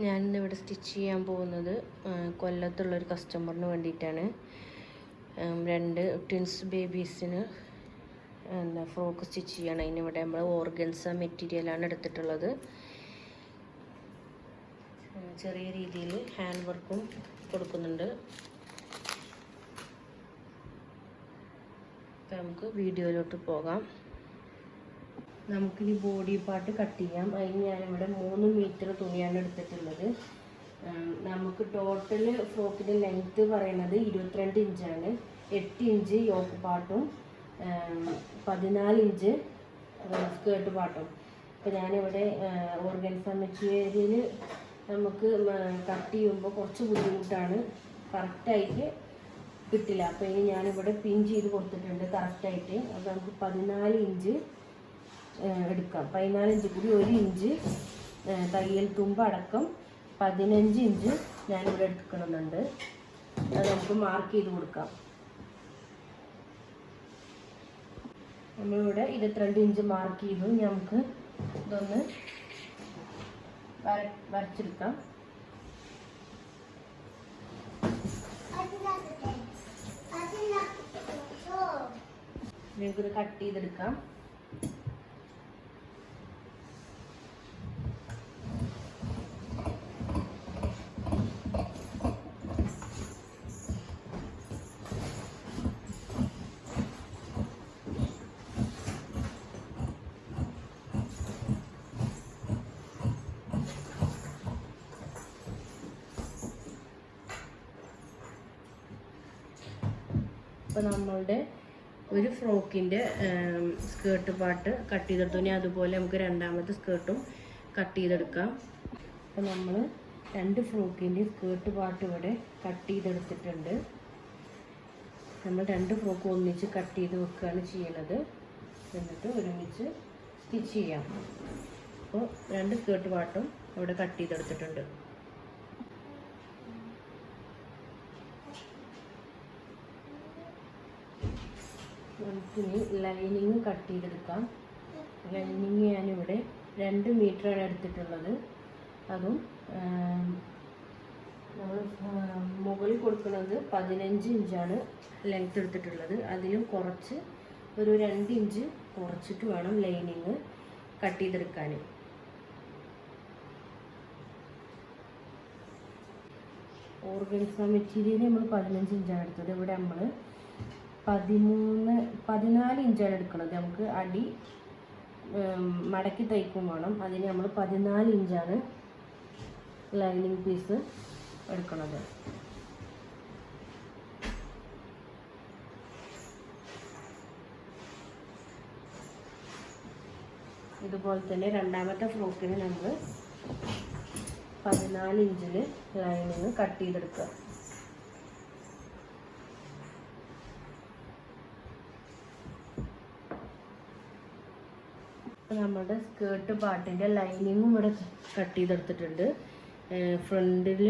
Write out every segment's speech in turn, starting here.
ഞാനിന്നിവിടെ സ്റ്റിച്ച് ചെയ്യാൻ പോകുന്നത് കൊല്ലത്തുള്ളൊരു കസ്റ്റമറിന് വേണ്ടിയിട്ടാണ്. 2 ട്വിൻസ് ബേബീസിന് ഫ്രോക്ക് സ്റ്റിച്ച് ചെയ്യണം. അതിനിവിടെ നമ്മൾ ഓർഗൻസ മെറ്റീരിയലാണ് എടുത്തിട്ടുള്ളത്. ചെറിയ രീതിയിൽ ഹാൻഡ് വർക്കും കൊടുക്കുന്നുണ്ട്. നമുക്ക് വീഡിയോയിലോട്ട് പോകാം. നമുക്കിനി ബോഡി പാർട്ട് കട്ട് ചെയ്യാം. അതിന് ഞാനിവിടെ 3 മീറ്റർ തുണിയാണ് എടുത്തിട്ടുള്ളത്. നമുക്ക് ടോട്ടൽ ഫ്രോക്കിൻ്റെ ലെങ്ത്ത് പറയുന്നത് 22 ഇഞ്ചാണ്. 8 ഇഞ്ച് യോക്ക് പാർട്ടും 14 ഇഞ്ച് സ്കേർട്ട് പാർട്ടും. അപ്പോൾ ഞാനിവിടെ ഓർഗൻസ മെറ്റീരിയൽ നമുക്ക് കട്ട് ചെയ്യുമ്പോൾ കുറച്ച് ബുദ്ധിമുട്ടാണ്, കറക്റ്റായിട്ട് കിട്ടില്ല. അപ്പോൾ ഇനി ഞാനിവിടെ പിൻ ചെയ്ത് കൊടുത്തിട്ടുണ്ട് കറക്റ്റായിട്ട്. അപ്പോൾ നമുക്ക് 14 ഇഞ്ച് എടുക്കാം. 14 ഇഞ്ച് കൂടി 1 ഇഞ്ച് തയ്യൽ തുമ്പ് അടക്കം 15 ഇഞ്ച് ഞാനിവിടെ എടുക്കണമെന്നുണ്ട്. അത് നമുക്ക് മാർക്ക് ചെയ്ത് കൊടുക്കാം. നമ്മളിവിടെ 22 ഇഞ്ച് മാർക്ക് ചെയ്തു. നമുക്ക് ഇതൊന്ന് വരച്ചെടുക്കാം. നമുക്കിത് കട്ട് ചെയ്തെടുക്കാം. അപ്പോൾ നമ്മളുടെ ഒരു ഫ്രോക്കിൻ്റെ സ്കേർട്ട് പാർട്ട് കട്ട് ചെയ്തെടുത്തു. ഇനി അതുപോലെ നമുക്ക് രണ്ടാമത്തെ സ്കേർട്ടും കട്ട് ചെയ്തെടുക്കാം. അപ്പോൾ നമ്മൾ 2 ഫ്രോക്കിൻ്റെ സ്കേർട്ട് പാർട്ട് ഇവിടെ കട്ട് ചെയ്തെടുത്തിട്ടുണ്ട്. നമ്മൾ 2 ഫ്രോക്ക് ഒന്നിച്ച് കട്ട് ചെയ്ത് വെക്കുകയാണ് ചെയ്യുന്നത്. എന്നിട്ട് ഒരുമിച്ച് സ്റ്റിച്ച് ചെയ്യാം. അപ്പോൾ 2 സ്കേർട്ട് പാർട്ടും ഇവിടെ കട്ട് ചെയ്തെടുത്തിട്ടുണ്ട്. നമുക്കിനി ലൈനിങ് കട്ട് ചെയ്തെടുക്കാം. ലൈനിങ് ഞാനിവിടെ 2 മീറ്ററാണ് എടുത്തിട്ടുള്ളത്. അതും നമ്മൾ മുകളിൽ കൊടുക്കുന്നത് 15 ഇഞ്ചാണ് ലെങ്ത് എടുത്തിട്ടുള്ളത്. അതിലും കുറച്ച് ഒരു 2 ഇഞ്ച് കുറച്ചിട്ട് വേണം ലൈനിങ് കട്ട് ചെയ്തെടുക്കാൻ. ഓർഗൻസ മെറ്റീരിയൽ നമ്മൾ 15 ഇഞ്ചാണ് എടുത്തത്. ഇവിടെ നമ്മൾ 14 ഇഞ്ചാണ് എടുക്കുന്നത്. നമുക്ക് അടി മടക്കി തയ്ക്കും വേണം. അതിന് നമ്മൾ 14 ഇഞ്ചാണ് ലൈനിങ് പീസ് എടുക്കുന്നത്. ഇതുപോലെ തന്നെ രണ്ടാമത്തെ ഫ്രോക്കിന് നമ്മൾ 14 ഇഞ്ചിൽ ലൈനിങ് കട്ട് ചെയ്തെടുക്കുക. നമ്മുടെ സ്കേർട്ട് പാർട്ടിൻ്റെ ലൈനിങ്ങും ഇവിടെ കട്ട് ചെയ്തെടുത്തിട്ടുണ്ട്. ഫ്രണ്ടിൽ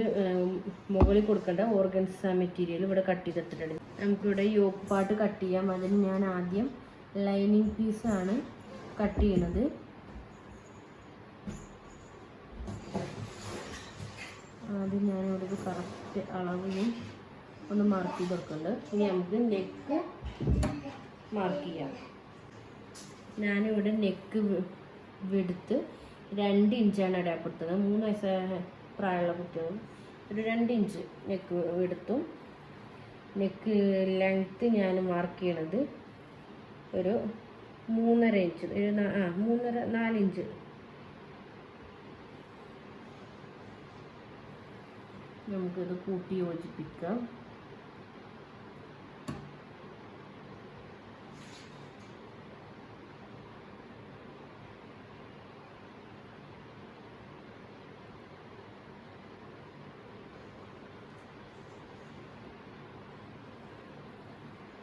മുകളിൽ കൊടുക്കേണ്ട ഓർഗൻസ മെറ്റീരിയൽ ഇവിടെ കട്ട് ചെയ്തെടുത്തിട്ടുണ്ട്. നമുക്കിവിടെ യോക്ക് പാർട്ട് കട്ട് ചെയ്യാം. അതിന് ഞാൻ ആദ്യം ലൈനിങ് പീസാണ് കട്ട് ചെയ്യുന്നത്. ആദ്യം ഞാനിവിടെ ഒരു കറക്റ്റ് അളവിന് ഒന്ന് മാർക്ക് ചെയ്ത് കൊടുക്കുന്നുണ്ട്. ഇനി നമുക്ക് നെക്ക് മാർക്ക് ചെയ്യാം. ഞാനിവിടെ നെക്ക് വിടുത്ത് 2 ഇഞ്ചാണ് ഇടപ്പെടുത്തുന്നത്. 3 വയസ്സ് പ്രായമുള്ള കുട്ടികൾ ഒരു 2 ഇഞ്ച് നെക്ക് വിടുത്തും. നെക്ക് ലെങ്ത്ത് ഞാൻ മാർക്ക് ചെയ്യണത് ഒരു 3.5 ഇഞ്ച്, 4 ഇഞ്ച്. നമുക്കിത് കൂട്ടി യോജിപ്പിക്കാം.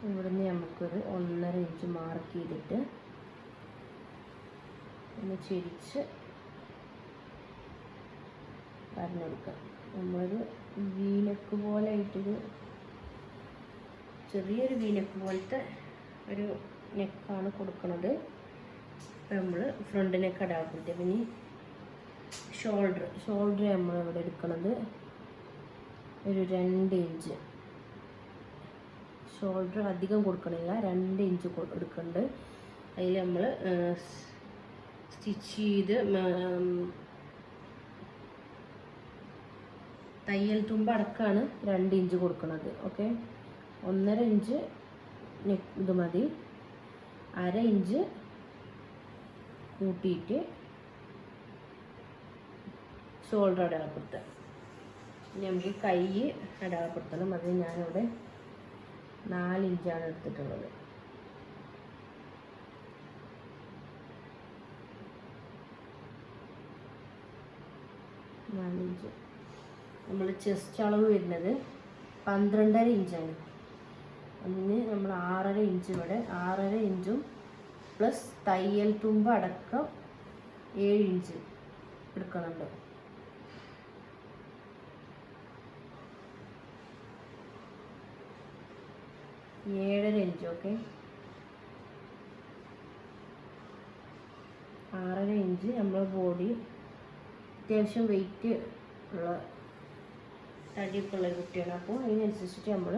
ഇവിടുന്ന് നമുക്കൊരു 1.5 ഇഞ്ച് മാർക്ക് ചെയ്തിട്ട് ഒന്ന് ചെരിച്ച് വരഞ്ഞെടുക്കാം. നമ്മളൊരു വീനക്ക് പോലെ ആയിട്ടൊരു ചെറിയൊരു വീനക്ക് പോലത്തെ ഒരു നെക്കാണ് കൊടുക്കുന്നത്. നമ്മൾ ഫ്രണ്ട് നെക്ക് അടയാളപ്പെടുത്തി. പിന്നെ ഷോൾഡർ നമ്മളിവിടെ എടുക്കുന്നത് ഒരു 2 ഇഞ്ച്. ഷോൾഡർ അധികം കൊടുക്കണില്ല, 2 ഇഞ്ച് എടുക്കുന്നുണ്ട്. അതിൽ നമ്മൾ സ്റ്റിച്ച് ചെയ്ത് തയ്യൽ തുമ്പ് അടക്കമാണ് 2 ഇഞ്ച് കൊടുക്കുന്നത്. ഓക്കെ, 1.5 ഇഞ്ച് ഇത് മതി. 1/2 ഇഞ്ച് കൂട്ടിയിട്ട് ഷോൾഡർ അടയാളപ്പെടുത്തുക. നമുക്ക് കൈ അടയാളപ്പെടുത്തണം. അത് ഞാനിവിടെ 4 ഇഞ്ചാണ് എടുത്തിട്ടുള്ളത്. നമ്മൾ ചെസ്റ്റ് അളവ് വരുന്നത് 12.5 ഇഞ്ചാണ്. അതിന് നമ്മൾ 6.5 ഇഞ്ച് ഇവിടെ 6.5 ഇഞ്ചും പ്ലസ് തയ്യൽ തുമ്പ് അടക്കം 7 ഇഞ്ച് എടുക്കുന്നുണ്ട്. 7.5 ഇഞ്ച്. Okay, 6.5 inch. നമ്മുടെ ബോഡി അത്യാവശ്യം വെയിറ്റ് ഉള്ള തടിയൊക്കെ ഉള്ള കുട്ടിയാണ്. അപ്പോൾ അതിനനുസരിച്ചിട്ട് നമ്മൾ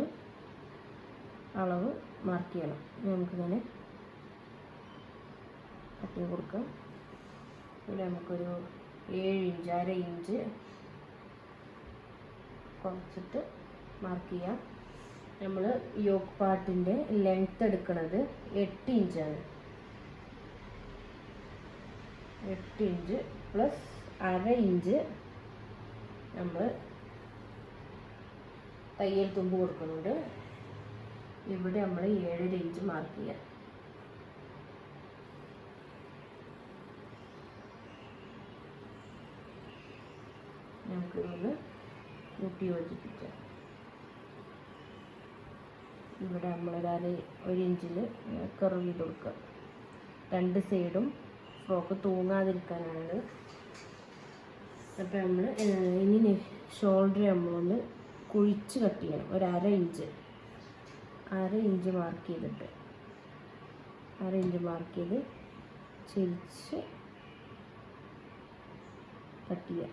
അളവ് മാർക്ക് ചെയ്യണം. നമുക്കിങ്ങനെ കട്ടി കൊടുക്കാം. ഇവിടെ നമുക്കൊരു 7 ഇഞ്ച് 1/2 ഇഞ്ച് കുറച്ചിട്ട് മാർക്ക് ചെയ്യാം. നമ്മൾ യോക്ക് പാർട്ടിൻ്റെ ലെങ്ത്ത് എടുക്കുന്നത് 8 ഇഞ്ചാണ്. 8 ഇഞ്ച് പ്ലസ് 1/2 ഇഞ്ച് നമ്മൾ തയ്യൽ തുമ്പ് കൊടുക്കുന്നുണ്ട്. ഇവിടെ നമ്മൾ 7.5 ഇഞ്ച് മാർക്ക് ചെയ്യാം. നമുക്കിതൊന്ന് കൂട്ടി യോജിപ്പിക്കാം. ഇവിടെ നമ്മൾ 1 ഇഞ്ചിൽ കർവ് ചെയ്ത് കൊടുക്കുക. 2 സൈഡും ഫ്രോക്ക് തൂങ്ങാതിരിക്കാനാണ്. അപ്പോൾ നമ്മൾ ഇനി ഷോൾഡർ നമ്മളൊന്ന് കുഴിച്ച് കട്ട് ചെയ്യണം. ഒരു 1/2 ഇഞ്ച് മാർക്ക് ചെയ്തിട്ട് 1/2 ഇഞ്ച് മാർക്ക് ചെയ്ത് ചെരിച്ച് കട്ട് ചെയ്യാം.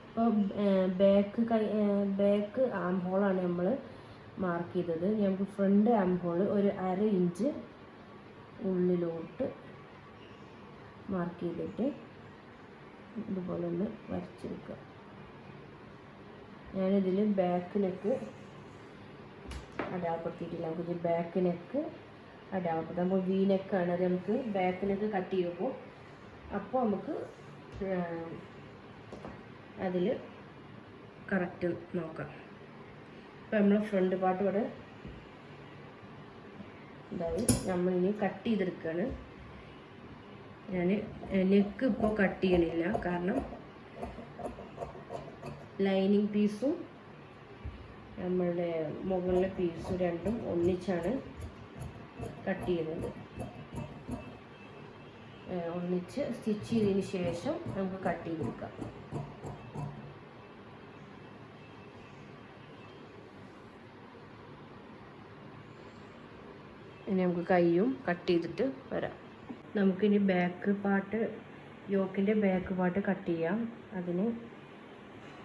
അപ്പോൾ ബാക്ക് ആം ഹോളാണ് നമ്മൾ മാർക്ക് ചെയ്തത്. നമുക്ക് ഫ്രണ്ട് ആം ഹോൾ ഒരു 1/2 ഇഞ്ച് ഉള്ളിലോട്ട് മാർക്ക് ചെയ്തിട്ട് ഇതുപോലെ ഒന്ന് വരച്ചെടുക്കുക. ഞാനിതിൽ ബാക്ക് നെക്ക് അടയാളപ്പെടുത്തിയിട്ടില്ല. നമുക്ക് ബാക്ക് നെക്ക് അടയാളപ്പെടുത്താം. അപ്പോൾ വി നെക്കാണ് അത്. നമുക്ക് ബാക്ക് നെക്ക് കട്ട് ചെയ്യുമ്പോൾ അപ്പോൾ നമുക്ക് അതിൽ കറക്റ്റ് നോക്കാം. ഇപ്പോൾ നമ്മൾ ഫ്രണ്ട് പാർട്ട് ഇവിടെ ഇതായി. നമ്മളിനി കട്ട് ചെയ്തെടുക്കുകയാണ്. ഞാൻ നെക്ക് ഇപ്പോൾ കട്ട് ചെയ്യണില്ല, കാരണം ലൈനിങ് പീസും നമ്മളുടെ മുകളിലെ പീസും രണ്ടും ഒന്നിച്ചാണ് കട്ട് ചെയ്യുന്നത്. ഒന്നിച്ച് സ്റ്റിച്ച് ചെയ്തതിന് ശേഷം നമുക്ക് കട്ട് ചെയ്തെടുക്കാം. ഇനി നമുക്ക് കൈയും കട്ട് ചെയ്തിട്ട് വരാം. നമുക്കിനി ബാക്ക് പാർട്ട്, യോക്കിൻ്റെ ബാക്ക് പാർട്ട് കട്ട് ചെയ്യാം. അതിന്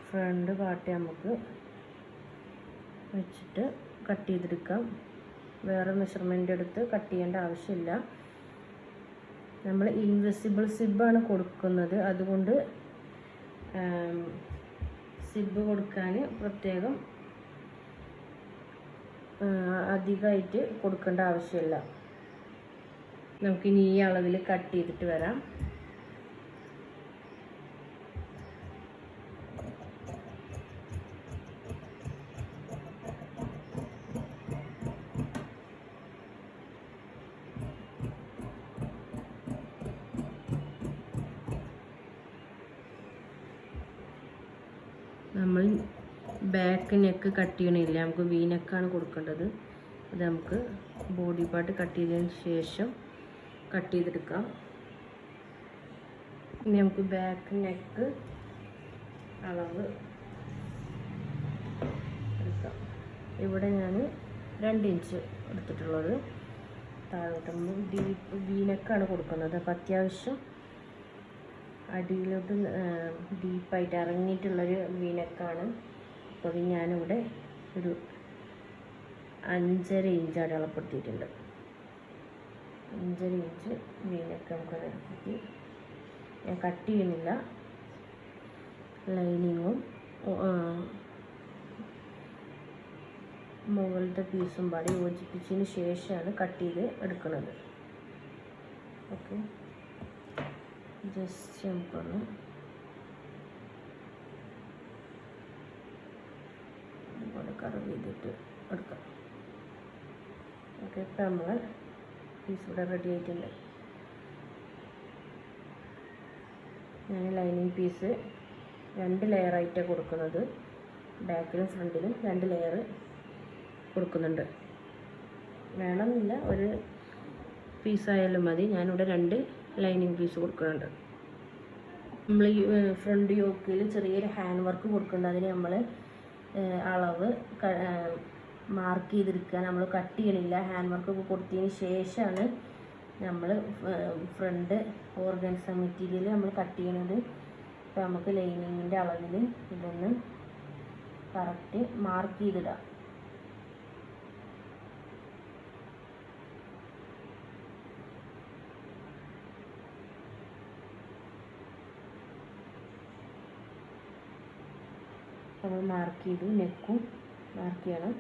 ഫ്രണ്ട് പാർട്ട് നമുക്ക് വെച്ചിട്ട് കട്ട് ചെയ്തെടുക്കാം. വേറെ മെഷർമെൻ്റ് എടുത്ത് കട്ട് ചെയ്യേണ്ട ആവശ്യമില്ല. നമ്മൾ ഇൻവിസിബിൾ സിബാണ് കൊടുക്കുന്നത്. അതുകൊണ്ട് സിബ് കൊടുക്കാൻ പ്രത്യേകം അധികമായിട്ട് കൊടുക്കേണ്ട ആവശ്യമില്ല. നമുക്കിനി ഈ അളവിൽ കട്ട് ചെയ്തിട്ട് വരാം. നമ്മൾ ബാക്ക് നെക്ക് കട്ട് ചെയ്യണില്ല, നമുക്ക് വി നെക്കാണ് കൊടുക്കേണ്ടത്. അത് നമുക്ക് ബോഡി പാർട്ട് കട്ട് ചെയ്തതിന് ശേഷം കട്ട് ചെയ്തെടുക്കാം. ഇനി നമുക്ക് ബാക്ക് നെക്ക് അളവ് എടുക്കാം. ഇവിടെ ഞാൻ 2 ഇഞ്ച് എടുത്തിട്ടുള്ളത്. താഴോട്ട് ഡീപ്പ് വി നെക്കാണ് കൊടുക്കുന്നത്. അപ്പോൾ അത്യാവശ്യം അടിയിലോട്ട് ഡീപ്പായിട്ട് ഇറങ്ങിയിട്ടുള്ളൊരു വീനക്കാണ്. അപ്പോൾ അത് ഞാനിവിടെ ഒരു 5.5 ഇഞ്ച് അടയാളപ്പെടുത്തിയിട്ടുണ്ട്. 5.5 ഇഞ്ച് വീനക്ക് നമുക്ക് നടത്തി. ഞാൻ കട്ട് ചെയ്യുന്നില്ല. ലൈനിങ്ങും മുകളിലത്തെ പീസും പാടി യോജിപ്പിച്ചതിന് ശേഷമാണ് കട്ട് ചെയ്ത് എടുക്കുന്നത്. ഓക്കെ, ജസ്റ്റ് നമുക്കൊന്ന് അതുപോലെ കർവ് ചെയ്തിട്ട് എടുക്കാം. ഓക്കെ, ഇപ്പം നമ്മൾ പീസ് ഇവിടെ റെഡി ആയിട്ടുണ്ട്. ഞാൻ ലൈനിങ് പീസ് 2 ലെയറായിട്ടാണ് കൊടുക്കുന്നത്. ബാക്കിലും ഫ്രണ്ടിലും 2 ലെയർ കൊടുക്കുന്നുണ്ട്. വേണമെന്നില്ല, ഒരു പീസായാലും മതി. ഞാനിവിടെ 2 ലൈനിങ് പീസ് കൊടുക്കുന്നുണ്ട്. നമ്മൾ ഈ ഫ്രണ്ട് യോക്കിൽ ചെറിയൊരു ഹാൻഡ് വർക്ക് കൊടുക്കുന്നുണ്ട്. അതിന് നമ്മൾ അളവ് മാർക്ക് ചെയ്തെടുക്കുക. നമ്മൾ കട്ട് ചെയ്യണില്ല. ഹാൻഡ് വർക്ക് കൊടുത്തതിന് ശേഷമാണ് നമ്മൾ ഫ്രണ്ട് ഓർഗൻസ മെറ്റീരിയൽ നമ്മൾ കട്ട് ചെയ്യണത്. അപ്പോൾ നമുക്ക് ലൈനിങ്ങിൻ്റെ അളവിൽ ഇതൊന്ന് കറക്റ്റ് മാർക്ക് ചെയ്തിടാം. നമ്മൾ മാർക്ക് ചെയ്തു. നെക്കും മാർക്ക് ചെയ്യണം.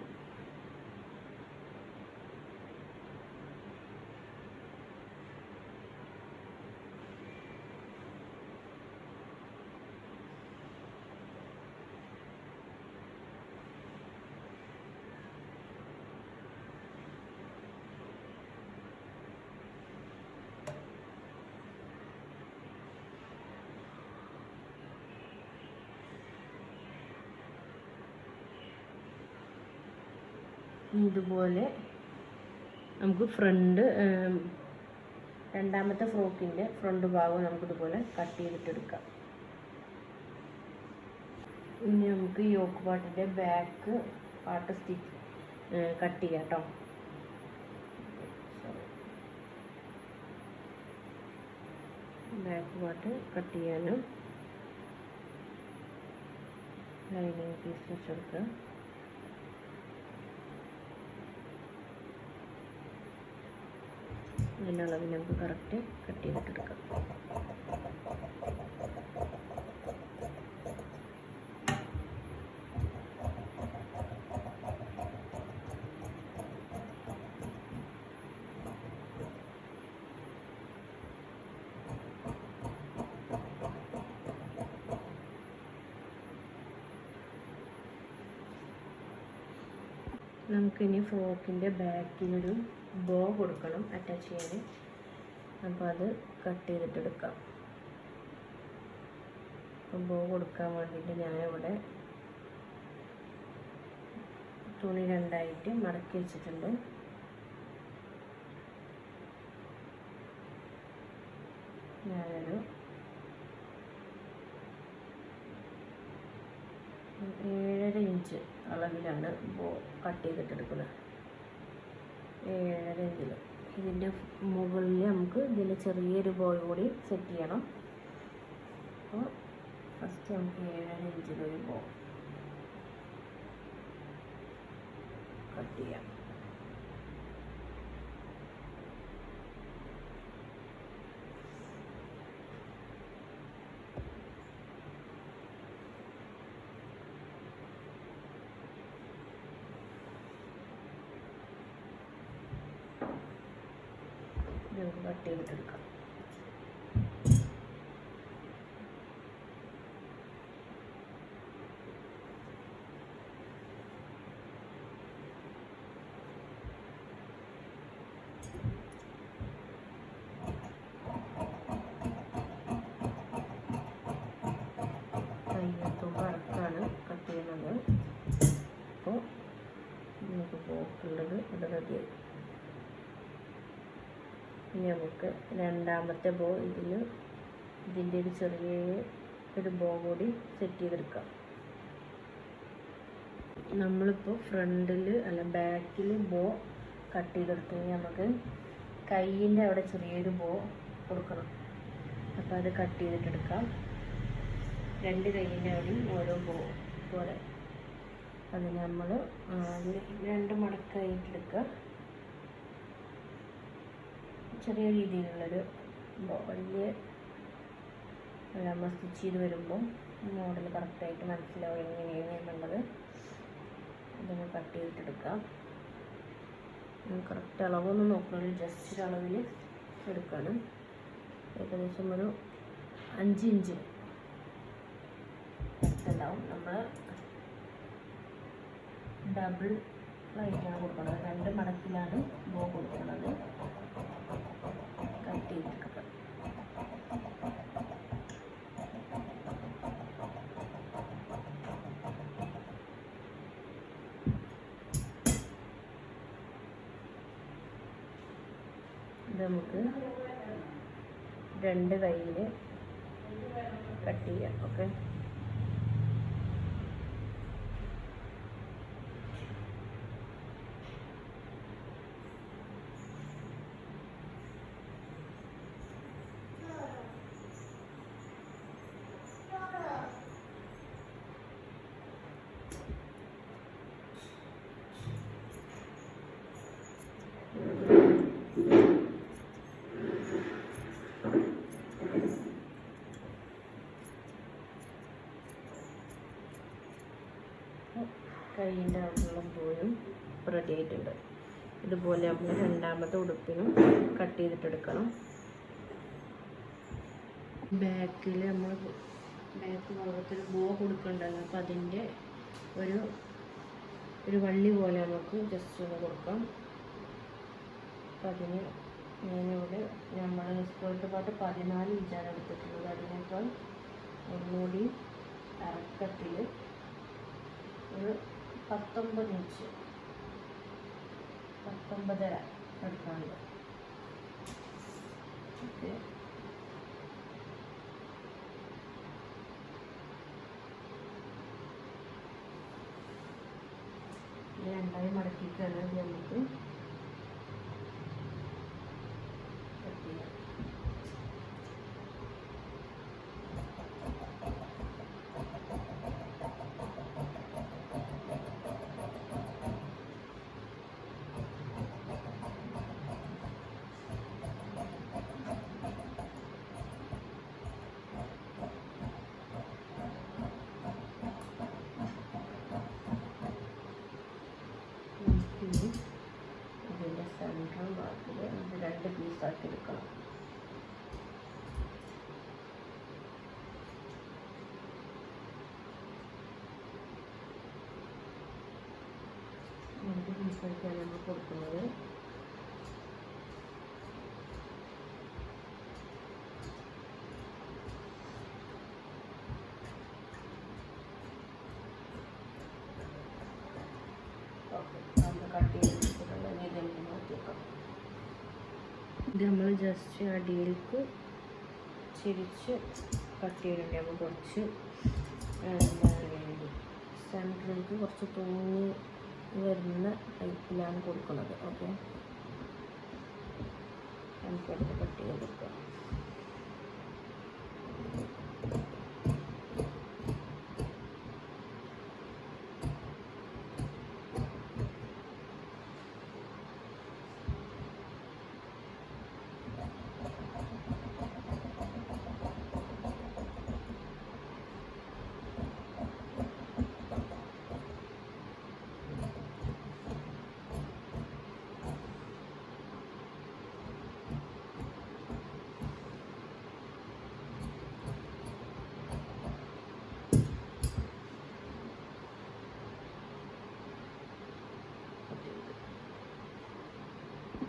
ഇതുപോലെ നമുക്ക് രണ്ടാമത്തെ ഫ്രോക്കിൻ്റെ ഫ്രണ്ട് ഭാഗം നമുക്കിതുപോലെ കട്ട് ചെയ്തിട്ടെടുക്കാം. ഇനി നമുക്ക് യോക്ക് പാർട്ടിൻ്റെ ബാക്ക് പാർട്ട് കട്ട് ചെയ്യാം കേട്ടോ. ബാക്ക് പാർട്ട് കട്ട് ചെയ്യാനും ലൈനിങ് പീസ് വെച്ചെടുക്കുക. അതിൻ്റെ അളവിൽ നമുക്ക് കറക്റ്റ് കട്ട് ചെയ്തിട്ടെടുക്കാം. നമുക്കിനി ഫ്രോക്കിൻ്റെ ബാക്കിനൊരു ബോ കൊടുക്കണം അറ്റാച്ച് ചെയ്യാൻ. അപ്പോൾ അത് കട്ട് ചെയ്തിട്ടെടുക്കാം. അപ്പോൾ ബോ കൊടുക്കാൻ വേണ്ടിയിട്ട് ഞാനിവിടെ തുണി 2ആയിട്ട് മടക്കി വെച്ചിട്ടുണ്ട്. ഞാനൊരു 7.5 ഇഞ്ച് അളവിലാണ് ബോ കട്ട് ചെയ്തിട്ടെടുക്കുന്നത്. 7.5 ഇഞ്ചിൽ ഇതിൻ്റെ മുകളിൽ നമുക്ക് ഇതിൽ ചെറിയൊരു ബോ കൂടി സെറ്റ് ചെയ്യണം. അപ്പോൾ ഫസ്റ്റ് നമുക്ക് 7.5 ഇഞ്ചിലൊരു ബോ കട്ട് ചെയ്യാം. നമുക്ക് കട്ട് ചെയ്തിട്ടെടുക്കാം. കയ്യെത്തുമ്പോൾ അടക്കാണ് കട്ട് ചെയ്യുന്നത്. അപ്പോൾ നമുക്ക് പോക്കുള്ളത് ഇവിടെ റെഡിയായി. ഇനി നമുക്ക് രണ്ടാമത്തെ ബോ ഇതിൻ്റെ ഒരു ചെറിയൊരു ബോ കൂടി സെറ്റ് ചെയ്തെടുക്കാം. നമ്മളിപ്പോൾ ഫ്രണ്ടിൽ ബാക്കിൽ ബോ കട്ട് ചെയ്തെടുത്ത് നമുക്ക് കയ്യിൻ്റെ അവിടെ ചെറിയൊരു ബോ കൊടുക്കണം. അപ്പോൾ അത് കട്ട് ചെയ്തിട്ടെടുക്കാം. രണ്ട് കൈയിൻ്റെ അവിടെയും ഓരോ പോലെ അത് നമ്മൾ രണ്ട് മടക്കായിട്ടെടുക്കുക. ചെറിയ രീതിയിലുള്ളൊരു വലിയ നമ്മൾ സ്റ്റിച്ച് ചെയ്ത് വരുമ്പോൾ മോഡൽ കറക്റ്റായിട്ട് മനസ്സിലാവും എങ്ങനെയാണ് എന്നുള്ളത്. ഇതൊന്ന് കട്ട് ചെയ്തിട്ടെടുക്കാം. കറക്റ്റ് അളവൊന്നും നോക്കണമെങ്കിൽ ജസ്റ്റ് ഒരു അളവിൽ എടുക്കണം. ഏകദേശം ഒരു 5 ഇഞ്ച് ഉണ്ടാവും. നമ്മൾ ഡബിൾ ആയിട്ടാണ് കൊടുക്കുന്നത്. 2 മടക്കിലാണ് ബോ കൊടുക്കുന്നത്. കട്ട് ചെയ്തെടുക്കുക. ഇത് നമുക്ക് 2 കൈയിൽ കട്ട് ചെയ്യാം. ഓക്കെ, കൈയിൻ്റെ അവിടെയും പോയും റെഡി ആയിട്ടുണ്ട്. ഇതുപോലെ നമ്മൾ രണ്ടാമത്തെ ഉടുപ്പിനും കട്ട് ചെയ്തിട്ടെടുക്കണം. ബാക്കിൽ നമ്മൾ ബാക്ക് ഭാഗത്തൊരു ബോ കൊടുക്കണ്ടല്ലോ, അപ്പോൾ അതിൻ്റെ ഒരു വള്ളി പോലെ നമുക്ക് ജസ്റ്റ് ഒന്ന് കൊടുക്കാം. അപ്പം അതിന് ഞാനിവിടെ നമ്മൾ സ്കേർട്ട് പാർട്ട് 14 ഇഞ്ചാണ് എടുത്തിട്ടുള്ളത്. അതിനേക്കാൾ ഒന്നുകൂടി ഇറക്കത്തിൽ ഒരു 19 ഇഞ്ച് 19.5 എടുക്കാനുണ്ട്. ഓക്കെ, രണ്ടായി മടക്കിയിട്ടാണ് നമുക്ക് കട്ട് ചെയ്യാം. ഇതിൻ്റെ സെൻട്രൽ ഭാഗത്തിൽ ഇത് 2 പീസാക്കി എടുക്കണം. രണ്ട് പീസാക്കിയാണ് നമ്മൾ കൊടുക്കുന്നത്. ഇത് നമ്മൾ ജസ്റ്റ് അടിയിലേക്ക് ചിരിച്ച് കട്ട് ചെയ്തിട്ടുണ്ട്. നമ്മൾ കുറച്ച് സെൻറ്ററിലേക്ക് കുറച്ച് തൂങ്ങി വരുന്ന ടൈപ്പിലാണ് കൊടുക്കുന്നത്. ഓക്കെ, നമുക്കടുത്ത് കട്ട് ചെയ്തെടുക്കാം.